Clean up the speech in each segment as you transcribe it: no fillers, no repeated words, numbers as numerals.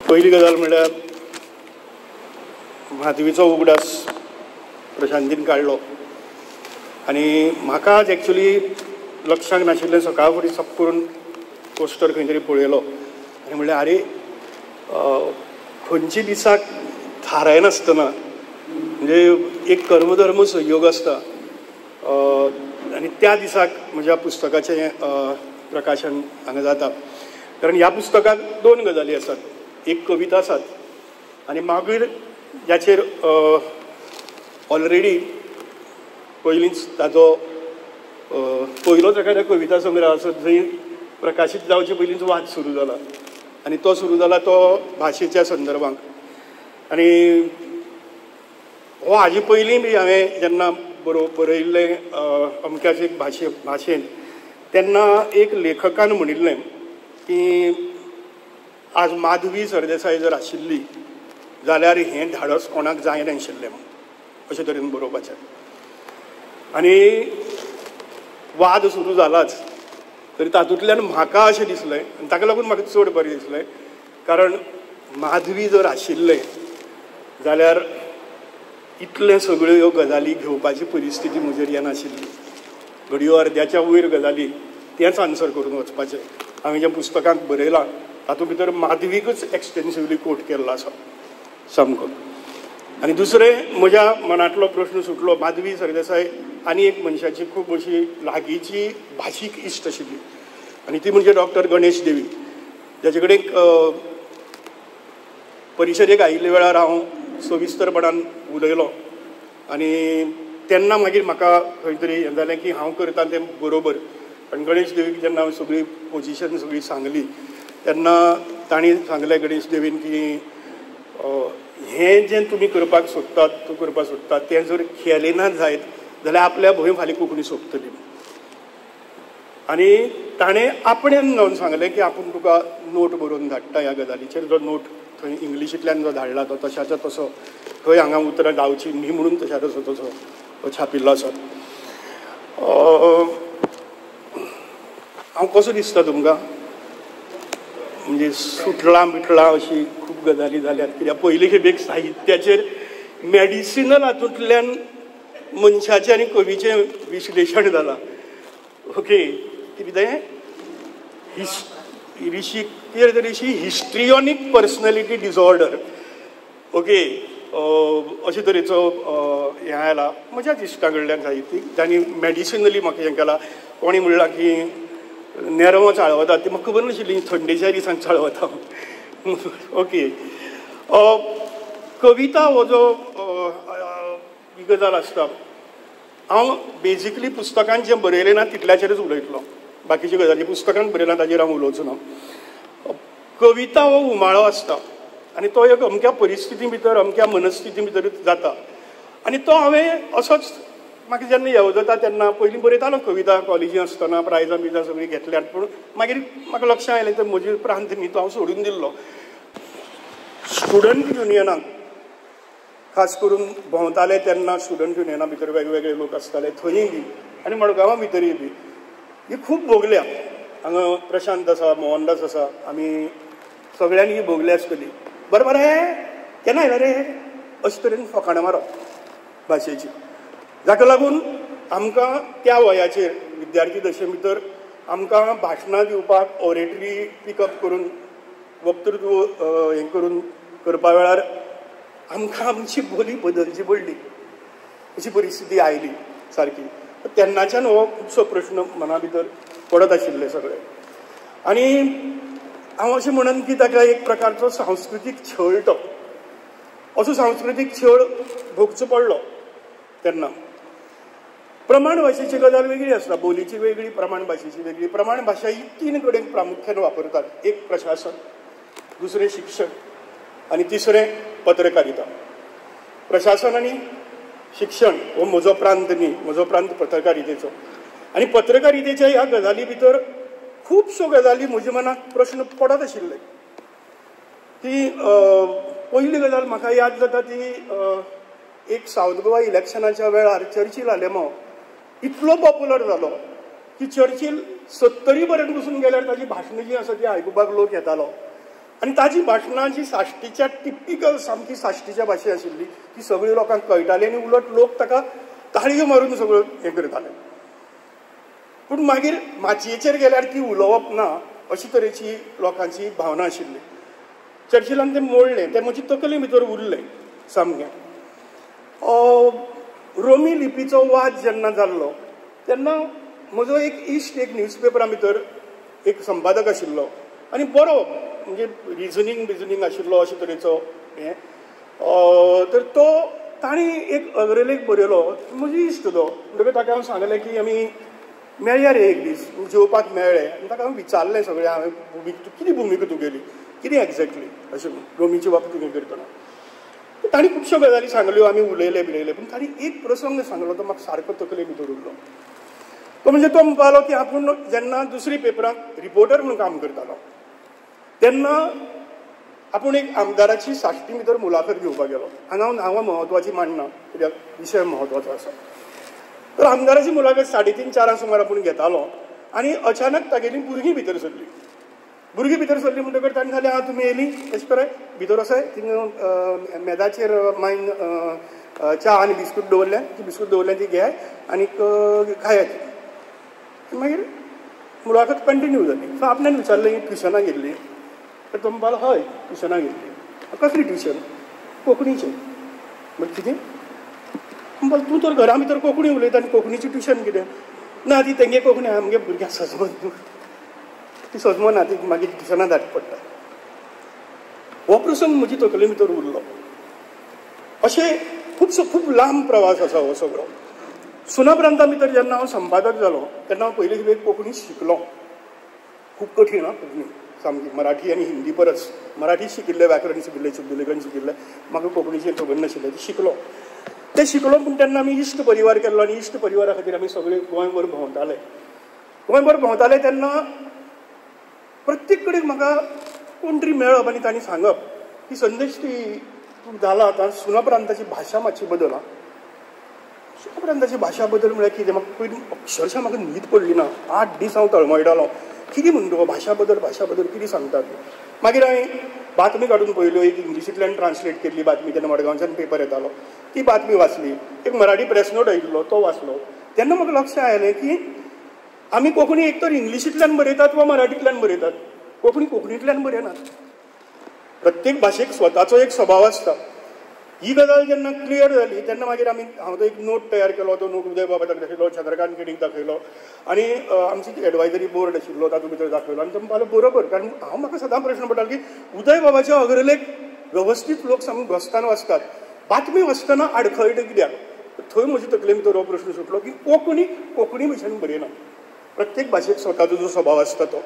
पहिली गजाल म्हणल्यार माधवीचो उगडास प्रशांतीन काडलो आनी म्हाका आज एक्चुली लक्षांत नाशिल्लें सकाळ फुडें सप करून पोस्टर खंय तरी पळयलो आनी म्हणलें आरे खंयच्या दिसाक थारायनासतना म्हणजे एक कर्मधर्म संयोग आसता आनी त्या दिसाक म्हज्या पुस्तकाचें प्रकाशन हांगा जाता. कारण ह्या पुस्तकाक दोन गजाली आसात. एक कविता आसात आनी मागीर जाचेर ऑलरेडी पयलींच ताजो पयलोच एखाद्या कविता संग्रह आसा जंय प्रकाशीत जावचे पयलींच वाद सुरू जाला आनी तो सुरू जाला तो भाशेच्या संदर्भांत. आनी हो हाजे पयलीं बी हांवें जेन्ना बरयल्लें अमक्याच एक भाशेन तेन्ना एक लेखकान म्हणिल्लें की आज माधवी सरदेसाय जर आशिल्ली जाल्यार हें धाडस कोणाक जायनाशिल्लें अशे तरेन बरोवपाचें. आनी वाद सुरू जालाच तरी तातूंतल्यान म्हाका अशें दिसलें आनी ताका लागून म्हाका चड बरें दिसलें कारण माधवी जर आशिल्लें जाल्यार इतले सगळ्यो ह्यो गजाली घेवपाची परिस्थिती म्हजेर येनाशिल्ली. घडयो अर्द्याच्या वयर गजाली तेंच आन्सर करून वचपाचें. हांवें जें पुस्तकांत बरयलां तातूंत भितर माधवीकूच एक्सटेन्सिवली कोट केल्लो आसा सामको. आनी दुसरें म्हज्या मनांतलो प्रश्न सुटलो. माधवी सरदेसाय आनी एक मनशाची खूब अशी लागींची भाशीक इश्ट आशिल्ली आनी ती म्हणजे डॉक्टर गणेश देवी, जाचे कडेन परिशदेक आयिल्ल्या वेळार हांव सविस्तरपणान उलयलो आनी तेन्ना मागीर म्हाका खंय तरी हें जालें की हांव करतां तें बरोबर. आनी गणेश देवीक जेन्ना हांवें सगळी पोजिशन सगळी सांगली तेन्ना तांणी सांगलें गणेश देवीन की हें जें तुमी करपाक सोदतात तूं करपाक सोदतात तें जर केलें ना जायत जाल्यार आपल्या भंय फाल्यां कोंकणी सोंपतली. आनी ताणें आपणेन जावन सांगलें की आपूण तुका नोट बरोवन धाडटा ह्या गजालीचेर. जो नोट थंय इंग्लिशींतल्यान जो धाडला तो तशाच्या तसो खंय हांगा उतरां गावची न्ही म्हणून तशा तसो तसो छापिल्लो आसा. हांव कसो दिसता तुमकां म्हणजे सुटलां बिटलां अशी खूब गजाली जाल्यात. कित्याक पयले खेपेक साहित्याचेर मॅडिसिनल हातूंतल्यान मनशाचें आनी कवीचें विश्लेशण जालां. ओके कितें हिस्ट्रियोनीक पर्सनॅलिटी डिसऑर्डर. ओके अशे तरेचो हें आयला म्हज्या इश्टा कडल्यान साहित्यीक जांणी मॅडिसिनली म्हाका हें केलां. कोणी म्हणलां की नेरवां चाळवतात ती म्हाका खबर नाशिल्ली थंडेच्या दिसांनी चाळवता. ओके कविता हो जो ही गजाल आसता हांव बेजिकली पुस्तकांत जें बरयलें ना तितल्याचेरच उलयतलो. बाकीची गजाली पुस्तकांत बरयलां ताजेर हांव उलोवचो ना. कविता हो उमाळो आसता आनी तो एक अमक्या परिस्थिती भितर अमक्या मनस्थिती भितर जाता आनी तो हांवें असोच म्हाका जेन्ना येवजता तेन्ना पयलीं बरयतालो कविता कॉलेजींत आसतना प्रायजां बिजां सगळीं घेतल्यात. पूण मागीर म्हाका लक्षांत आयलें तर म्हजी प्रांत न्ही तो हांव सोडून दिल्लो. स्टुडंट युनियनाक खास करून भोंवताले तेन्ना स्टुडंट युनियना भितर वेगवेगळे लोक आसताले थंयय बी आनी मडगांवां भितरय बी ही खूब भोगल्या. हांगा प्रशांत आसा मोहनदास आसा आमी सगळ्यांनी ही भोगली आसतली. बरोबर हे केन्ना आयला रे अशे तरेन फकाणां मारप भाशेची. जाका लागून आमकां त्या वयाचेर विद्यार्थी दशे भितर आमकां भाशणां दिवपाक ऑरेटरी पिकअप करून वक्तृत्व हें करून करपा वेळार आमकां आमची बोली बदलची पडली अशी परिस्थिती आयली सारकी. तेन्नाच्यान हो खुबसो प्रश्न मना भितर पडत आशिल्ले सगळे. आनी हांव अशें म्हणन की ताका एक प्रकारचो सांस्कृतीक छळ तो असो सांस्कृतीक छळ भोगचो पडलो तेन्ना. प्रमाण भाशेची गजाल वेगळी आसता. बोलीची वेगळी प्रमाण भाशेची वेगळी. प्रमाण भाशा ही 3 कडेन प्रामुख्यान वापरतात. एक प्रशासन, दुसरें शिक्षण आनी तिसरें पत्रकारिता. प्रशासन आनी शिक्षण हो म्हजो प्रांत न्ही, म्हजो प्रांत पत्रकारितेचो. आनी पत्रकारितेच्या ह्या गजाली भितर खुबश्यो गजाली म्हज्या मनाक प्रश्न पडत आशिल्ले. ती पयली गजाल म्हाका याद जाता ती एक सावथ गोवा इलेक्शनाच्या वेळार चर्चिल आलेमो इतलो पॉप्युलर जालो की चर्चिल 70 पर्यंत बसून गेल्यार ताची भाशणां जी आसा ती आयकुपाक लोक येतालो. आनी ताजी भाशणां जी साश्टीच्या टिपिकल सामकी साश्टीच्या भाशे आशिल्ली ती सगळी लोकांक कळटाली आनी उलट लोक ताका ताळयो मारून सगळं हें करताले. पूण मागीर माचयेचेर गेल्यार ती उलोवप ना अशी तरेची लोकांची भावना आशिल्ली. चर्चिलान तें मोडलें, तें म्हजी तकले भितर उरलें सामकें. रोमी लिपीचो वाद जेन्ना जाल्लो तेन्ना म्हजो एक इश्ट एक न्यूजपेपरा भितर एक संपादक आशिल्लो आनी बरो म्हणजे रिजनींग आशिल्लो अशे तरेचो हें. तर तो ताणी एक अग्रलेख बरयलो, म्हजो इश्ट तो. म्हणटकीर ताका हांवें सांगलें की आमी मेळया रे एक दीस, जेवपाक मेळ्ळें. आनी ताका हांवें विचारलें सगळें, हांवें कितें भुमिका तुगेली, कितें एक्झॅक्टली अशें रोमीची बाबतींत हें करतना. ताणी खुबश्यो गजाली सांगल्यो, आमी उलयले बिलयले. पूण ताणी एक प्रसंग सांगलो तो म्हाका सारको तकले भितर उरलो. तो म्हणजे तो म्हणपालो की आपूण जेन्ना दुसरी पेपरांत रिपोर्टर म्हणून काम करतालो तेन्ना आपूण एक आमदाराची साश्टी भितर मुलाखत घेवपाक गेलो. हांगा हांव नांवां म्हत्वाची मांडना कित्याक विशय म्हत्वाचो आसा. तर आमदाराची मुलाखत 3:30-4 सुमार आपूण घेतालो आनी अचानक तागेली भुरगीं भितर सरली. भुरगीं भितर सरली म्हणटकर ताणें सांगलें आं तुमी येयली एश पळय भितर वसाय, थिंग मेदाचेर मागीर च्या आनी बिस्कूट दवरलें, ती बिस्कूट दवरलें ती घेयाय आनीक खायाची. मागीर मुलाखत कंटिन्यू जाली. सो आपणान विचारलें ट्युशनाक गेल्ली. तर तो म्हणपालो हय ट्युशनाक गेल्ली. कसली ट्युशन? कोंकणीचें. म्हणलें कितें? म्हणपालो तूं तर घरा भितर कोंकणी उलयता आनी कोंकणीची ट्युशन कितें? ना ती तेंगे कोंकणी आमगे भुरग्यांक सजमत ती सजमना, ती मागीर ट्युशनाक धाडची पडटा. हो प्रसंग म्हजी तकले भितर उरलो. अशें खूब लांब प्रवास आसा हो सगळो. सुना प्रांता भितर जेन्ना हांव संपादक जालो तेन्ना हांव पयले खेपे कोंकणी शिकलो. खूब कठीण आं कोंकणी सामकी, मराठी आनी हिंदी परस. मराठी शिकिल्लें, व्याकरण शिकिल्लें, शुद्धलेखन शिकिल्लें, म्हाका कोंकणीचें खबर नाशिल्लें. तें शिकलो. पूण तेन्ना आमी इश्ट परिवार केल्लो आनी इश्ट परिवारा खातीर आमी सगळे गोंयभर भोंवताले. गोंयभर भोंवताले तेन्ना प्रत्येक कडेन म्हाका कोण तरी मेळप आनी तांणी सांगप की संदेश ती जाला आतां सुना प्रांताची भाशा मातशी बदल. आं सुना प्रांताची भाशा बदल म्हळ्यार कितें म्हाका पयलीं अक्षरशा म्हाका न्हीद पडली ना. 8 दीस हांव तळमळटालो कितें म्हणटा भाशा बदल कितें सांगतात. मागीर हांवें बातमी काडून पळयल्यो. एक इंग्लिशींतल्यान ट्रान्सलेट केल्ली बातमी तेन्ना मडगांवच्यान पेपर येतालो ती बातमी वाचली. एक मराठी प्रेस नोट आयिल्लो तो वाचलो. तेन्ना म्हाका लक्षांत आयलें की आमी कोंकणी एक तर इंग्लिशींतल्यान बरयतात वा मराठींतल्यान बरयतात, कोंकणींतल्यान बरयनात. प्रत्येक भाशेक स्वताचो एक स्वभाव आसता. ही गजाल जेन्ना क्लियर जाली तेन्ना मागीर हांव तो एक नोट तयार केलो. तो नोट उदय बाबाक दाखयलो, चंद्रकांत केडीक दाखयलो आनी आमची एडवायजरी बोर्ड आशिल्लो तातूंत भितर दाखयलो. आनी तो म्हणपालो बरोबर. कारण म्हाका सदां प्रश्न पडटालो की उदय बाबाचे अग्रलेख वेवस्थीत लोक सामके घोस्तान वाचतात, बातमी वाचतना आडखळटा कित्याक? थंय म्हजे तकले भितर हो प्रश्न सुटलो की कोंकणी भाशेन बरयना. प्रत्येक भाशेक स्वताचो जो स्वभाव आसता तो.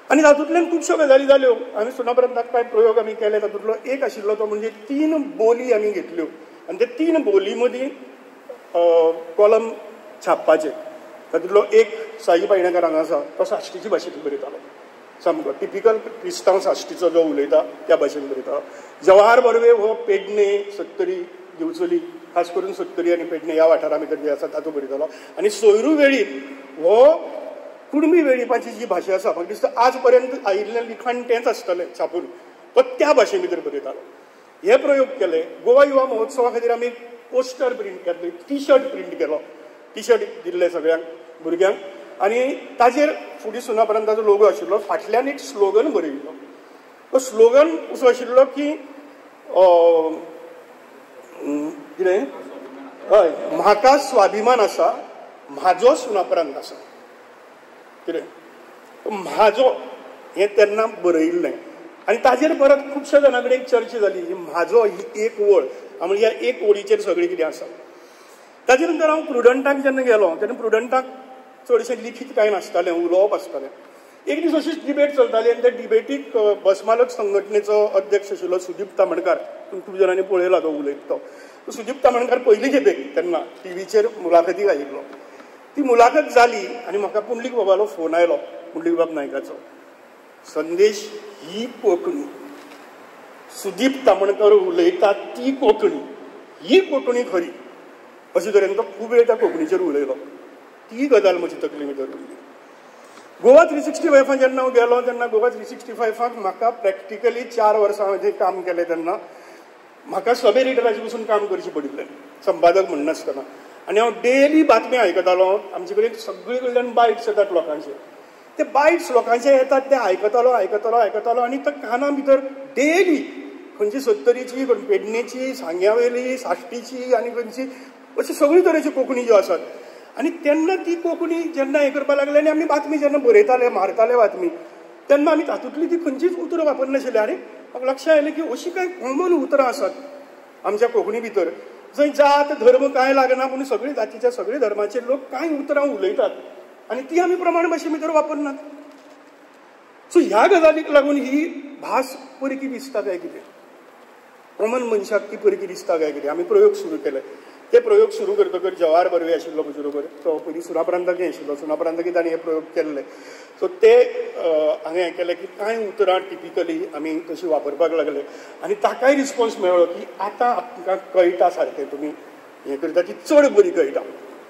आनी तातूंतल्यान खुबश्यो गजाली जाल्यो. आमी सुना प्रांताक कांय प्रयोग आमी केले. तातूंतलो एक आशिल्लो तो म्हणजे 3 बोली आमी घेतल्यो आनी ते 3 बोली मदीं कॉलम छापपाचे. तातूंतलो एक साई पायणेकर हांगा आसा तो साश्टीची भाशेंतून बरयतालो. सामको टिपिकल क्रिस्तांव साश्टीचो जो उलयता त्या भाशेन बरयता. जवाहर बर्वे हो पेडणे, सत्तरी, दिवचली खास करून सत्तरी आनी पेडणे ह्या वाठारा भितर जे आसा तातूंत बरयतालो. आनी सोयरू वेळीप हो कुणबी वेळीपाची जी भाशा आसा म्हाका दिसता आज पर्यंत आयिल्लें लिखाण तेंच आसतलें छापून, तो त्या भाशे भितर बरयतालो. हे प्रयोग केले. गोवा युवा महोत्सवा खातीर आमी पोस्टर प्रिंट केल्ले, टी शर्ट प्रिंट केलो. टी शर्ट दिल्ले सगळ्यांक भुरग्यांक आनी ताजेर फुडें सुना प्रांताचो लोगो आशिल्लो. फाटल्यान एक स्लोगन बरयिल्लो. तो स्लोगन असो आशिल्लो की कितें हय म्हाका स्वाभिमान आसा, म्हाजो सुना प्रांत आसा. कितें म्हाजो हें तेन्ना बरयिल्लें आनी ताजेर परत खुबश्या जाणां कडेन चर्चा जाली. म्हाजो ही एक वळ म्हणजे ह्या एक वळीचेर सगळें कितें आसा. ताजे नंतर हांव प्रुडंटाक जेन्ना गेलो तेन्ना प्रुडंटाक चडशें लिखीत कांय नासतालें, उलोवप आसतालें. एक दीस अशीच डिबेट चलताली आनी त्या डिबेटीक बसमालक संघटनेचो अध्यक्ष आशिल्लो सुदीप तामणकार. खूब जाणांनी पळयला तो उलयता तो. सुदीप तामणकार पयली खेपेक तेन्ना टीव्हीचेर मुलाखतीक आयिल्लो. ती मुलाखत जाली आनी म्हाका पुंडलीक बाबालो फोन आयलो, पुंडलीक बाब नायकाचो. संदेश ही कोंकणी, सुदीप तामणकर उलयता ती कोंकणी, ही कोंकणी खरी. अशे तरेन तो खूब वेळ त्या कोंकणीचेर उलयलो. ती गजाल म्हजी तकले भितर उरली. गोवा 365 जेन्ना हांव गेलो तेन्ना गोवा 365 म्हाका प्रॅक्टिकली 4 वर्सां हांवें काम केलें तेन्ना म्हाका सब एडिटराचें पसून काम करचें पडिल्लें संपादक म्हणनासतना आनी हांव डेली बातम्यो आयकतालो. आमचे कडेन सगळे कडल्यान बायट्स येतात लोकांचे. ते बायट्स लोकांचे येतात ते आयकतालो आनी त्या काना भितर डेली खंयची 70ची, पेडणेची, सांग्यावेली, साश्टीची आनी खंयची अशी सगळे तरेची कोंकणी ज्यो आसात. आनी तेन्ना ती कोंकणी जेन्ना हें करपाक लागले आनी आमी बातमी जेन्ना बरयताले मारताले बातमी तेन्ना आमी तातूंतली ती खंयचीच उतरां वापरनाशिल्ले. आरे म्हाका लक्षांत आयलें की अशीं कांय कॉमन उतरां आसात आमच्या कोंकणी भितर जंय जात धर्म कांय लागना पूण सगळे जातीच्या सगळे धर्माचे लोक कांय उतरां उलयतात आनी ती आमी प्रमाण भाशे भितर वापरनात. सो ह्या गजालीक लागून ही भास परकी दिसता काय कितें, कॉमन मनशाक ती परकी दिसता काय कितें. आमी प्रयोग सुरू केले. ते प्रयोग सुरू करतकर जवाहर बर्वे आशिल्लो म्हजे बरोबर. तो पयलीं सुनापरान्ताकय आशिल्लो. सुनापरान्ताकय ताणें हे प्रयोग केल्ले. सो ते हांवें हें केलें की कांय उतरां टिपिकली आमी तशी वापरपाक लागले आनी ताकाय रिस्पॉन्स मेळ्ळो की आतां आमकां कळटा सारकें तुमी हें करता ती चड बरी कळटा,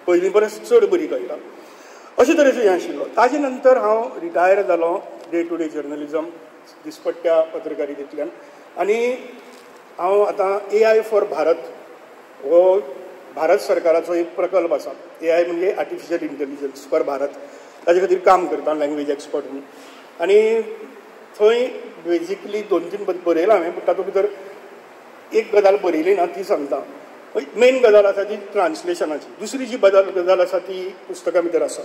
पयलीं परस चड बरी कळटा. अशे तरेचो हें आशिल्लो. ताजे नंतर हांव रिटायर जालो डे टू डे जर्नलिजम दिसपट्ट्या पत्रकारितेंतल्यान आनी हांव आतां AI फॉर भारत हो भारत सरकाराचो एक प्रकल्प आसा. AI म्हणजे आर्टिफिशियल इंटेलिजन्स फॉर भारत. ताजे खातीर काम करता लँग्वेज एक्सपर्ट म्हणून. आनी थंय बेजिकली 2-3 बरयलां हांवें पूण तातूंत भितर एक गजाल बरयली ना ती सांगता. मेन गजाल आसा ती ट्रान्सलेशनाची. दुसरी जी गजाल आसा ती पुस्तकां भितर आसा.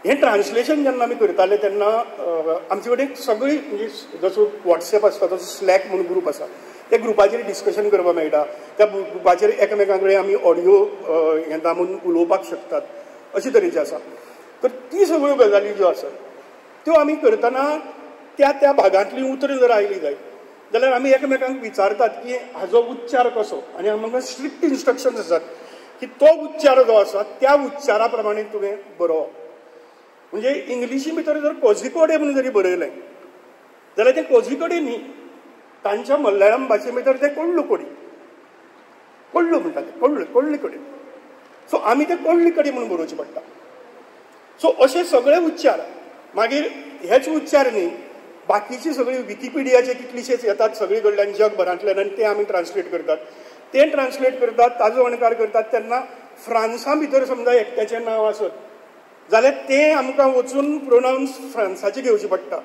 हें ट्रान्सलेशन जेन्ना आमी करताले तेन्ना आमचे कडेन सगळी म्हणजे जसो वॉट्सॅप आसता तसो स्लॅक म्हणून ग्रूप आसा. त्या ग्रुपाचेर डिस्कशन करपाक मेळटा. त्या ग्रुपाचेर एकामेकां कडेन आमी ऑडियो हें दामून उलोवपाक शकतात. अशे तरेचें आसा. तर ती सगळ्यो गजाली ज्यो आसात त्यो आमी करतना त्या भागांतली उतरां जर आयली जायत जाल्यार आमी एकामेकांक विचारतात की हाजो उच्चार कसो आनी आमकां स्ट्रिक्ट इन्स्ट्रक्शन्स आसात की तो उच्चार जो आसा त्या उच्चारा प्रमाणे तुवें बरोवप. म्हणजे इंग्लिशी भितर जर कोझिकोडे म्हणून जरी बरयलें जाल्यार तें कोझिकोडे न्ही, तांच्या मल्याळम भाशे भितर ते कोळ्ळुकोडी म्हणटाले कोळ्ळीकोडी. सो आमी ते कोळ्ळीकोडी म्हणून बरोवचें पडटा. सो अशे सगळे उच्चार मागीर हेच उच्चार न्ही बाकीची सगळी विकिपिडियाचे कितलीशेच येतात सगळे कडल्यान जगभरांतल्यान आनी ते आमी ट्रान्सलेट करतात. ते ट्रान्सलेट करतात ताजो अणकार करतात तेन्ना फ्रांसा भितर समजा एकट्याचें नांव आसत जाल्यार तें आमकां वचून प्रोनावन्स फ्रांसाचें घेवचें पडटा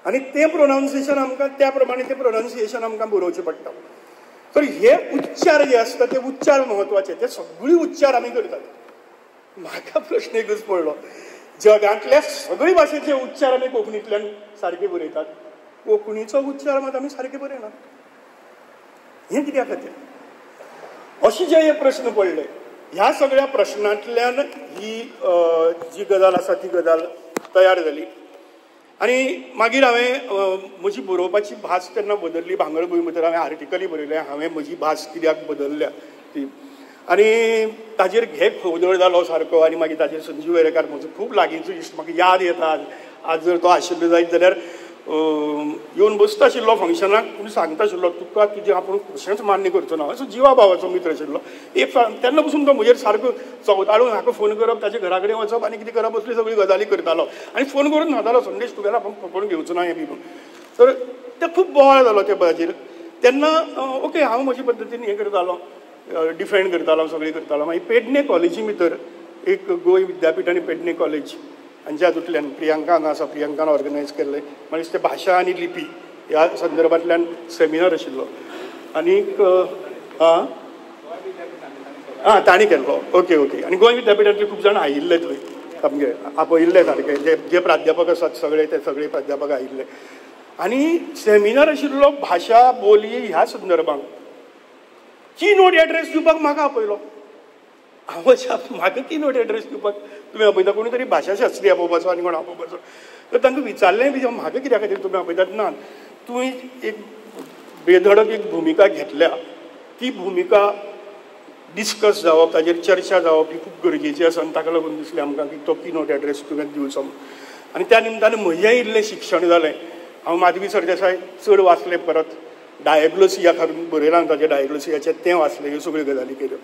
आनी तें प्रोनावन्सिएशन आमकां त्या प्रमाणे तें प्रोनावन्सिएशन आमकां बरोवचें पडटा. तर हे उच्चार जे आसता ते उच्चार म्हत्वाचे. ते सगळी उच्चार आमी करतात. म्हाका प्रश्न एकच पडलो, जगांतल्या सगळी भाशेचे उच्चार आमी कोंकणींतल्यान सारके बरयतात, कोंकणीचो उच्चार मात आमी सारके बरयनात. हें कित्या खातीर? अशे जे हे प्रश्न पडले ह्या सगळ्या प्रश्नांतल्यान ही जी गजाल आसा ती गजाल तयार जाली. आनी मागीर हांवें म्हजी बरोवपाची भास तेन्ना बदलली. भांगरभूंय भितर हांवें आर्टिकली बरयलें हांवें म्हजी भास कित्याक बदलल्या ती. आनी ताजेर घे खवदळ जालो सारको. आनी मागीर ताजेर संजीव वेरेकार म्हजो खूब लागींचो इश्ट म्हाका याद येता. आज जर तो आशिल्लो जायत जाल्यार येवन बसता आशिल्लो फंक्शनाक पूण सांगता आशिल्लो तुका तुजें आपूण कशेंच मान्य करचो ना. असो जिवा भावाचो मित्र आशिल्लो. एक तेन्ना पसून तो म्हजेर सारको चवताळून म्हाका फोन करप ताचे घरा कडेन वचप आनी कितें करप असली सगळी गजाली करतालो. आनी फोन करून सांगतालो संदेश तुगेलो आपूण घेवचो ना हें बी म्हणून. तर ते खूब बोवाळ जालो त्या बाजूर. तेन्ना ओके हांव म्हजे पद्दतीन हें करतालो, डिफेंड करतालो, सगळें करतालो. मागीर पेडणे कॉलेजी भितर एक गोंय विद्यापीठ आनी पेडणे कॉलेज हांच्या हातूंतल्यान प्रियांका हांगा आसा, प्रियांकान ऑर्गनायज केल्लें. मागीर ते भाशा आनी लिपी ह्या संदर्भांतल्यान सेमिनार आशिल्लो. आनीक तांणी केल्लो. ओके. आनी गोंय विद्यापीठांतले खूब जाण आयिल्ले थंय सामके आपयिल्ले सारके. जे प्राध्यापक आसात सगळे ते सगळे प्राध्यापक आयिल्ले. आनी सेमिनार आशिल्लो भाशा बोली ह्या संदर्भांत. की नोट एड्रेस दिवपाक म्हाका आपयलो. म्हाका की नोट एड्रेस दिवपाक तुमी आपयता? कोणी तरी भाशाशास्त्री आपोवपाचो आनी कोण आपोवपाचो. तर तांकां विचारलें बी म्हाका कित्या खातीर तुमी आपयतात? ना, तुवें एक बेधडक एक भुमिका घेतल्या, ती भुमिका डिस्कस जावप, ताजेर चर्चा जावप ही खूब गरजेची आसा. आनी ताका लागून दिसलें आमकां की तो की नोट एड्रेस तुवें दिवचो. आनी त्या निमतान म्हजेंय इल्लें शिक्षण जालें. हांव माधवी सरदेसाय चड वाचलें परत डायग्लोसिया करून बरयलां ताचे डायग्लोसियाचे तें वाचलें, ह्यो सगळ्यो गजाली केल्यो.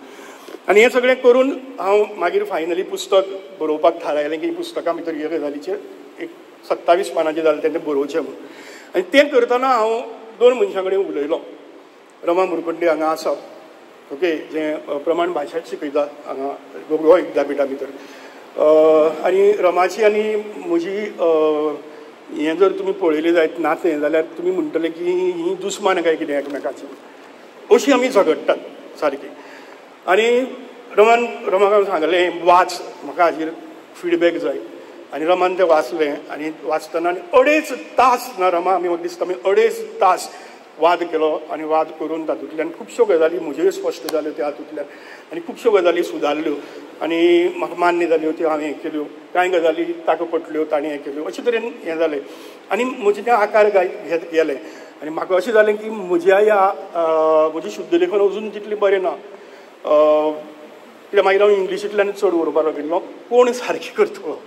आनी हें सगळें करून हांव मागीर फायनली पुस्तक बरोवपाक थारायलें की पुस्तकां भितर ह्या गजालीचेर एक 27 पानांचें जालें तें बरोवचें म्हणून. आनी तें करतना हांव 2 मनशां कडेन उलयलो. रमा मुरकुंडे हांगा आसा, ओके, जे प्रमाण भाशा शिकयता हांगा गोवा विद्यापिठा भितर. आनी रमाची आनी म्हजी हें जर तुमी पळयलें जायत नातें जाल्यार तुमी म्हणटले की ही दुस्मान काय कितें एकामेकाची, अशी आमी झगडटात सारकी. आनी रमाक सांगलें वाच, म्हाका हाजेर फिडबॅक जाय. आनी रमान तें वाचलें आनी वाचतना 2.5 तास ना रमा आमी म्हाका दिसता 2.5 तास वाद केलो. आनी वाद करून तातूंतल्यान खुबश्यो गजाली म्हज्योय स्पश्ट जाल्यो त्या हातूंतल्यान आनी खुबश्यो गजाली सुदारल्यो आनी म्हाका मान्य जाल्यो त्यो हांवें हें केल्यो. कांय गजाली ताका पटल्यो, ताणें हें केल्यो, अशे तरेन हें जालें. आनी म्हजें तें आकार गेलें. आनी म्हाका अशें जालें की म्हज्या ह्या म्हजें शुद्ध लेखन अजून तितलें बरें ना. कित्याक मागीर हांव इंग्लिशींतल्यान चड बरोवपाक लागलो. कोण सारकें करतलो?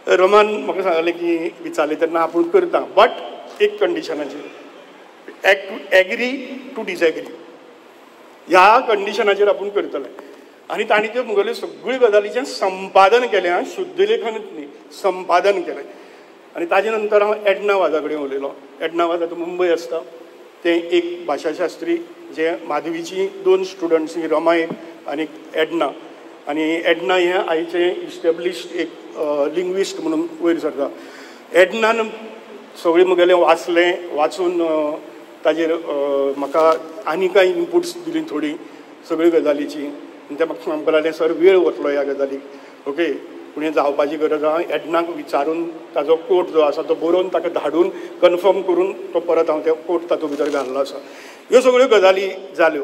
रमान म्हाका सांगलें की विचारलें तेन्ना आपूण करता, बट एक कंडिशनाचेर, एग्री टू डिसएग्री, ह्या कंडिशनाचेर आपूण करतलें. आनी तांणी त्यो म्हगेल्यो सगळ्यो गजालीचें संपादन केलें. शुद्ध लेखनूच न्ही, संपादन केलें. आनी ताजे नंतर हांव एडना वाझा कडेन उलयलो. एडना वाझा तो मुंबय आसता, ते एक भाशाशास्त्री जे माधवीची 2 स्टुडंट्स, रमा एक आनी एडना. आनी एडना हें आयचे इस्टॅब्लिश्ड एक लिंग्विस्ट म्हणून वयर सरता. एडनान सगळें म्हगेलें वाचलें, वाचून ताजेर म्हाका आनी कांय इनपुट्स दिलीं थोडी सगळ्यो गजालीची. आनी तें म्हाका सांगपाक लागलें सर वेळ वतलो ह्या गजालीक, ओके, पूण हें जावपाची गरज आहा. एडनाक विचारून ताजो कोट जो आसा तो बरोवन ताका धाडून कन्फर्म करून तो परत हांव तो कोट तातूंत भितर घाल्लो आसा. ह्यो सगळ्यो गजाली जाल्यो.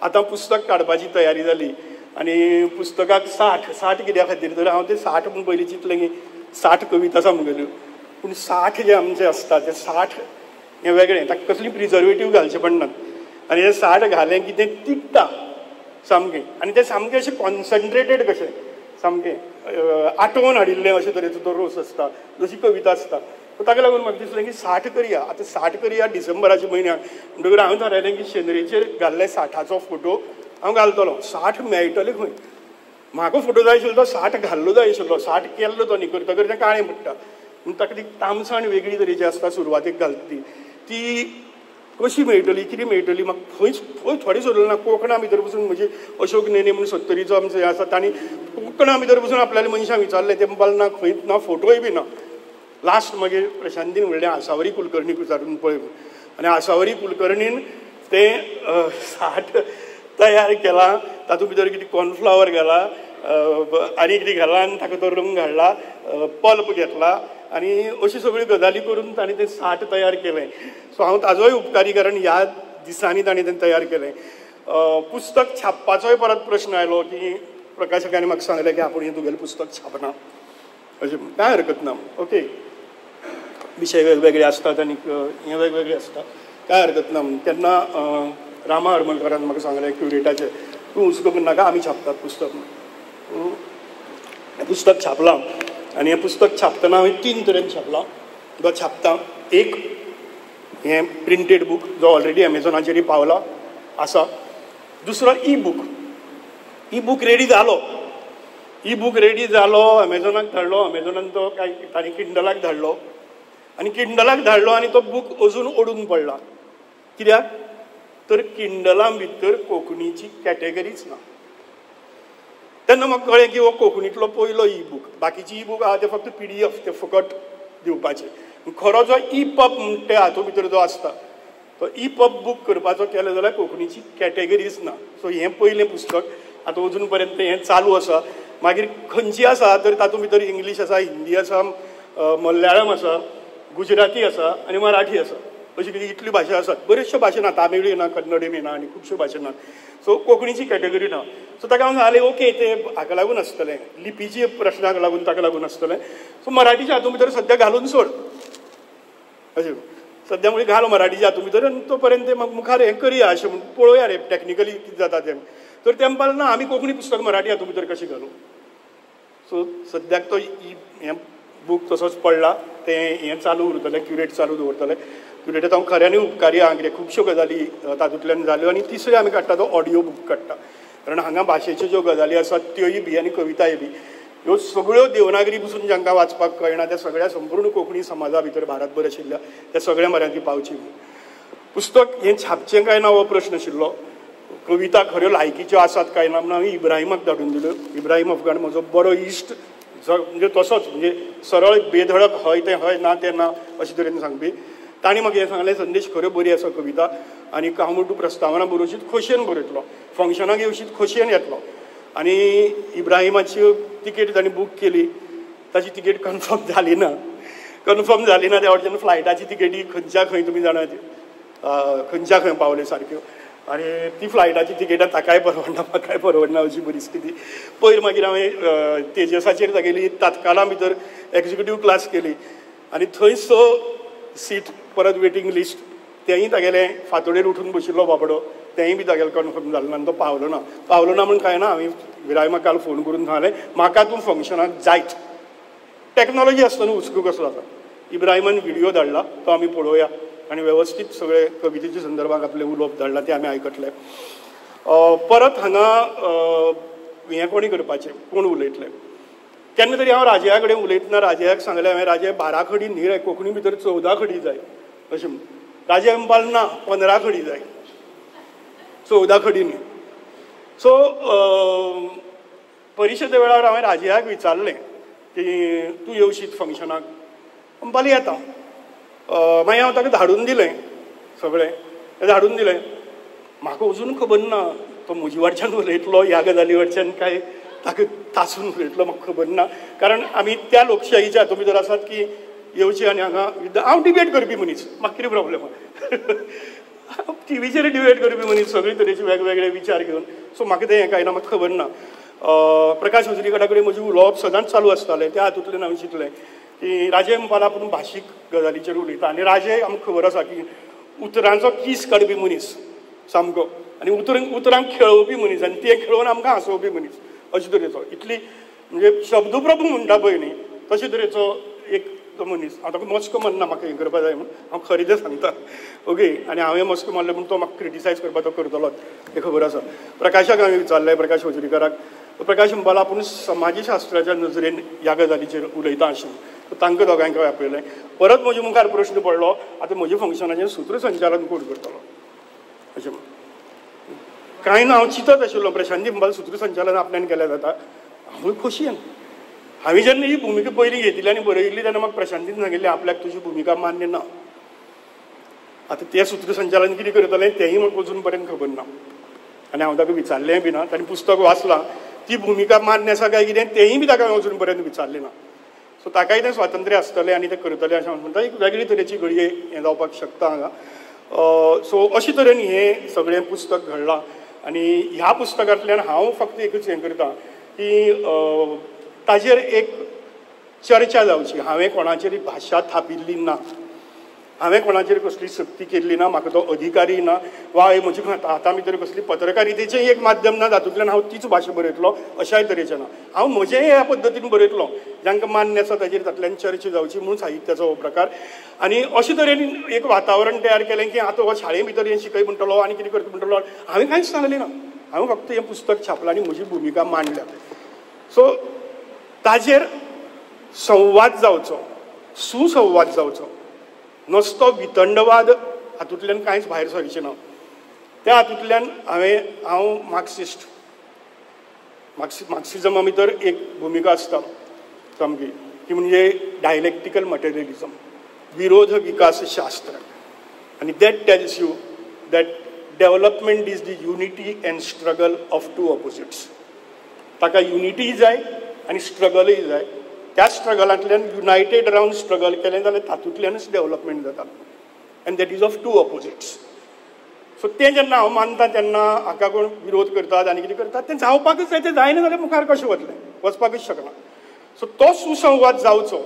आतां पुस्तक काडपाची तयारी जाली आनी पुस्तकाक 60 कित्या खातीर तर हांव ते 60 म्हूण पयलीं चिंतलें की 60 कविता आसा म्हगेल्यो, पूण 60 जे आमचे आसता ते 60 हें वेगळें, ताका कसली प्रिजर्वेटीव घालचे पडनात. आनी हें 60 घालें की तें तिट्टा सामकें. आनी तें सामकें अशें कॉन्सन्ट्रेटेड कशें, सामकें आटोवन हाडिल्लें अशे तरेचो तो रोस आसता, जशी कविता आसता. ताका लागून म्हाका दिसलें की 60 करया. आतां 60 करया डिसेंबराच्या म्हयन्याक. म्हणटकीर हांवें थारायलें की शेंद्रेचेर घाल्ले 60चो फोटो हांव घालतलो. 60 मेळटले खंय? म्हाका फोटो जाय आशिल्लो तो 60 घाल्लो जाय आशिल्लो. 60 केल्लो तो न्ही, करतकर तें काळें पडटा. पूण ताका ती तामसाण वेगळी तरेची आसता सुरवातेक घालता ती कशी मेळटली, कितें मेळटली, म्हाका खंय थोडें सोदलें ना. कोंकणा भितर पसून म्हणजे अशोक नेने म्हणून 70रीचो आमचो हें आसा, तांणी कोंकणा भितर पसून आपल्याल्या मनशांक विचारलें, तें म्हणपाक ना, खंयच ना, फोटोय बी ना. लास्ट मागीर प्रशांतीन म्हणलें आसावरी कुलकर्णीक विचारून पळय. आनी आसावरी कुलकर्णीन तें 60 तयार केला. तातूंत भितर कितें कॉर्नफ्लावर घाला आनी कितें घाला आनी ताका तो रंग हाडला, पल्प घेतला आनी अशी सगळ्यो गजाली करून ताणें तें 60 तयार केलें. सो हांव ताजोय उपकारी, कारण ह्या दिसांनी ताणें तें तयार केलें. पुस्तक छापपाचोय परत प्रश्न आयलो की प्रकाशकांनी म्हाका सांगलें की आपूण हें तुगेलें पुस्तक छापना. अशें कांय हरकत ना, ओके, विशय वेगवेगळे आसतात आनी हें वेगवेगळें आसता, कांय हरकत ना. तेन्ना रामा हरमलकरान म्हाका सांगलें क्युरेटाचें, तूं हुस्को नाका, आमी छापतात पुस्तक. पुस्तक छापलां आनी हें पुस्तक छापतना हांवें 3 तरेन छापलां. तो छापता एक हें प्रिंटेड बूक जो ऑलरेडी एमेझॉनाचेर पावला आसा. दुसरो ई बूक रेडी जालो. ई बूक रेडी जालो, एमेझॉनाक धाडलो, एमेझॉनान तो काय तांणी किंडलाक धाडलो आनी किंडलाक धाडलो आनी तो बूक अजून ओडून पडला. कित्याक तर किंडला भितर कोंकणीची कॅटेगरीच ना. तेन्ना म्हाका कळ्ळें की हो कोंकणीतलो पयलो ई बूक. बाकीची ई बूक आहा ते फक्त PDF ते फकत दिवपाचे. खरो जो ई पब म्हणटा ते हातूंत भितर जो आसता तो ई पब बूक करपाचो केलो जाल्यार कोंकणीची कॅटेगरीच ना. सो हें पयलें पुस्तक. आतां अजून पर्यंत हें चालू आसा. मागीर खंयची आसा तर तातूंत भितर इंग्लीश आसा, हिंदी आसा, मल्याळम आसा, गुजराती आसा आनी मराठी आसा. अशी कितें इतल्यो भाशा आसात. बऱ्योचश्यो भाशे ना, तामिळूय ना, कन्नडूय ना आनी खुबश्यो भाशे ना. सो कोंकणीची कॅटेगरी ना. सो ताका हांव सांगलें ओके ते हाका लागून आसतलें, लिपीची प्रश्नाक लागून ताका लागून आसतलें. सो मराठीच्या हातूंत भितर सद्या घालून सोड अशें. सद्या म्हणजे घाल मराठीच्या हातूंत भितर आनी तो पर्यंत मुखार हें करया अशें म्हणून पळोवया रे टॅक्निकली कितें जाता तें. तर तें म्हणपाक ना, आमी कोंकणी पुस्तक मराठी हातूंत भितर कशें घालूं. सो सद्याक तो हें बूक तसोच पडला. तें हें चालू उरतलें, क्युरेट चालू दवरतलें. क्युरेटर हांव खऱ्यांनी उपकारी आहा कित्याक खुबश्यो गजाली तातूंतल्यान जाल्यो आनी तिसरी आमी काडटा तो ऑडियो बूक काडटा कारण हांगा भाशेच्यो ज्यो गजाली आसात त्योय बी आनी कविताय बी ह्यो सगळ्यो देवनागरी पसून जांकां वाचपाक कळना त्या सगळ्या संपूर्ण कोंकणी समाजा भितर भारतभर आशिल्ल्या त्या सगळ्या मराठी पावची पुस्तक हें छापचें काय ना हो प्रश्न आशिल्लो कविता खऱ्यो लायकीच्यो आसात काय ना म्हणून हांवें इब्राहिमाक धाडून दिल्यो इब्राहीम अफगाण म्हजो बरो इश्ट म्हणजे तसोच म्हणजे सरळ बेधडक हय तें हय ना तें ना अशे तरेन सांगपी ताणी म्हाका हें सांगलें संदेश खऱ्यो बरी आसा कविता आनी हांव म्हणटा प्रस्तावना बरोवशीत खोशयेन बरयतलो फंक्शनाक येवशीत खोशयेन येतलो आनी इब्राहिमाची तिकेट ताणी बूक केली ताची तिकेट कन्फर्म जाली ना त्या वटेच्यान फ्लायटाची तिकेटी खंयच्या खंय तुमी जाणात खंयच्या खंय पावले सारक्यो आनी ती फ्लायटाची तिकेटां ताकाय परवडना म्हाकाय परवडना अशी परिस्थिती पयर मागीर हांवें तेजसाचेर तागेली तात्काळा भितर एक्झिक्युटीव क्लास केली आनी थंय सीट परत वेटिंग लिस्ट तेंय तागेलें फांतोडेर उठून बशिल्लो बाबडो तेंय बी तागेलें कन्फर्म जालें ना आनी तो पावलो ना म्हण काय ना हांवें विरायमाक काल फोन करून सांगलें म्हाका तूं फंक्शनाक जायत टॅक्नॉलॉजी आसतना हुस्को कसलो आसा इब्राहिमान व्हिडिओ धाडला तो आमी पळोवया आनी वेवस्थीत सगळे कवितेच्या संदर्भात आपलें उलोवप धाडलां तें आमी आयकतले परत हांगा हें कोणी करपाचें कोण उलयतले केन्ना तरी हांव राजया कडेन उलयतना राजयाक सांगलें हांवें राजे 12 खडी न्ही रे कोंकणी भितर 14 खडी जाय अशें म्हणून राजे म्हणपाक ना 15 खडी जाय 14 खडी न्ही सो परिशदे वेळार हांवें राजयाक विचारलें की तूं येवशीत फंक्शनाक म्हणपाली येता मागीर हांव ताका धाडून दिलें सगळें धाडून दिलें म्हाका अजून खबर ना तो म्हजे वटच्यान उलयतलो ह्या गजाली वटच्यान काय ताका तासून उलयतलो म्हाका खबर ना कारण आमी त्या लोकशाहीच्या हातूंत भितर आसात की येवची आनी हांगा हांव डिबेट करपी मनीस म्हाका कितें प्रॉब्लेम टीव्हीचेर डिबेट करपी मनीस सगळे तरेचे वेगवेगळे विचार घेवन सो म्हाका तें हें काय ना म्हाका खबर ना प्रकाश हुजरीकारा कडेन म्हजें उलोवप सदांच चालू आसतालें त्या हातूंतल्यान हांवें चिंतलें की राजे म्हणपाक आपूण भाशीक गजालीचेर उलयता आनी राजे आमकां खबर आसा की उतरांचो किस काडपी मनीस सामको आनी उतरांक खेळोवपी मनीस आनी ते खेळोवन आमकां हांसोवपी मनीस अशे तरेचो इतली म्हणजे शब्दप्रभू म्हणटा पळय न्ही तशे तरेचो एक तो मनीस हांव ताका मस्को मारना म्हाका हें करपा जाय म्हणून हांव खरें तें सांगता ओके आनी हांवें मस्को मारलें म्हणून तो म्हाका क्रिटिसायज करपा तो करतलोच हें खबर आसा प्रकाशाक हांवें विचारलें प्रकाश हुजरीकाराक प्रकाश म्हणपाक आपूण समाजशास्त्राच्या नजरेन ह्या गजालीचेर उलयता आशिल्लो तांकां दोगांयकय आपयलें परत म्हजे मुखार प्रश्न पडलो आतां म्हज्या फंक्शनाचें सूत्रसंचालन कोण करतलो अशें कांय ना हांव चिंतत आशिल्लो प्रशांत म्हणपाक सूत्रसंचालन आपल्यान केलें जाता हांवूय खोशयेन हांवें जेन्ना ही भुमिका पयलीं घेतिल्ली आनी बरयिल्ली तेन्ना म्हाका प्रशांतीन सांगिल्लें आपल्याक तुजी भुमिका मान्य ना आतां तें सूत्रसंचालन कितें करतलें तेंय म्हाका अजून पर्यंत खबर ना आनी हांव ताका विचारलेंय बी ना ताणें पुस्तक वाचलां ती भुमिका मान्य आसा काय कितें तेंय बी ताका हांवें अजून पर्यंत विचारलें ना सो ताकाय तें स्वातंत्र्य आसतलें आनी तें करतलें अशें हांव म्हणटा एक वेगळे तरेची घडये हें जावपाक शकता हांगा सो अशे तरेन हें सगळें पुस्तक घडलां आनी ह्या पुस्तकांतल्यान हांव फक्त एकूच हें करता की ताजेर एक चर्चा जावची हांवें कोणाचेर भाशा थापिल्ली ना हांवें कोणाचेर कसली सक्ती केल्ली ना म्हाका तो अधिकारी ना वा म्हजे हातां भितर कसली पत्रकारितेचें एक माध्यम ना तातूंतल्यान हांव तीच भाशा बरयतलो अशाय तरेचें ना हांव म्हजें ह्या पद्दतीन बरयतलो जांकां मान्य आसा ताचेर तातूंतल्यान चर्चा जावची म्हणून साहित्याचो हो प्रकार आनी अशे तरेन एक वातावरण तयार केलें की आतां हो शाळे भितर हें शिकय म्हणटलो आनी कितें करता म्हणटलो हांवें कांयच सांगलें ना हांवें फक्त हें पुस्तक छापलां आनी म्हजी भुमिका मांडल्या सो ताजेर संवाद जावचो सुसंवाद जावचो नसतो वितंडवाद हातूंतल्यान कांयच भायर सरचें ना त्या हातूंतल्यान हांव मार्क्सिजमा भितर एक भुमिका आसता सामकी ती म्हणजे डायलेक्टिकल मटेरियलिजम विरोध विकास शास्त्र आनी that tells you that development is the unity and struggle of two opposites ताका युनिटी जाय आनी स्ट्रगलय जाय त्या स्ट्रगलांतल्यान युनायटेड रावन स्ट्रगल केलें जाल्यार तातूंतल्यानच डेव्हलपमेंट जाता and that is of two opposites so तें जेन्ना हांव मानता तेन्ना हाका कोण विरोध करतात आनी कितें करतात तें जावपाकच जाय तें जायना जाल्यार मुखार कशें वतलें वचपाकच शकना सो तो सुसंवाद जावचो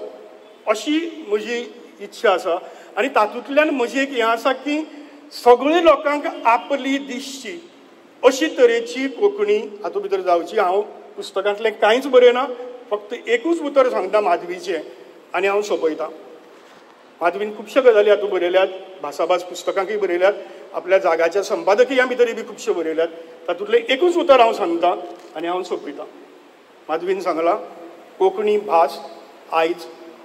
अशी म्हजी इच्छा आसा आनी तातूंतल्यान म्हजी एक हें आसा की सगळ्या लोकांक आपली दिसची अशी तरेची कोंकणी हातूंत भितर जावची हांव पुस्तकांतलें कांयच बरयना फक्त एकूच उतर सांगता माधवीचें आनी हांव सोंपयतां माधवीन खुबश्यो गजाली हातूंत बरयल्यात भासाभास पुस्तकांकय बरयल्यात, आपल्या जागाच्या संपादकीया भितरय बी खुबशे बरयल्यात. तातूंतलें एकूच उतर हांव सांगतां आनी हांव सोंपयतां. माधवीन सांगलां, कोंकणी भास आयज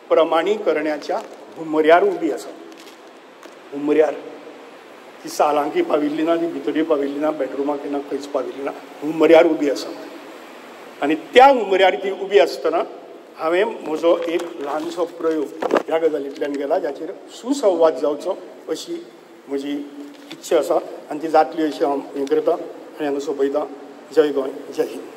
प्रमाणीकरणाच्या हुमऱ्यार उबी आसा. हुमऱ्यार ती सालांकी पाविल्ली ना, ती भितरी पाविल्ली ना, बेडरुमाक ना, खंयच पाविल्ली ना, हुमऱ्यार उबी आसा. आनी त्या हुमऱ्यार ती उबी आसतना हांवें म्हजो एक ल्हानसो प्रयोग ह्या गजालींतल्यान केला, जाचेर सुसंवाद जावचो अशी म्हजी इच्छा आसा. आनी ती जातली अशी हांव हें करतां आनी हांगा सोंपयतां. जय गोंय, जय हिंद.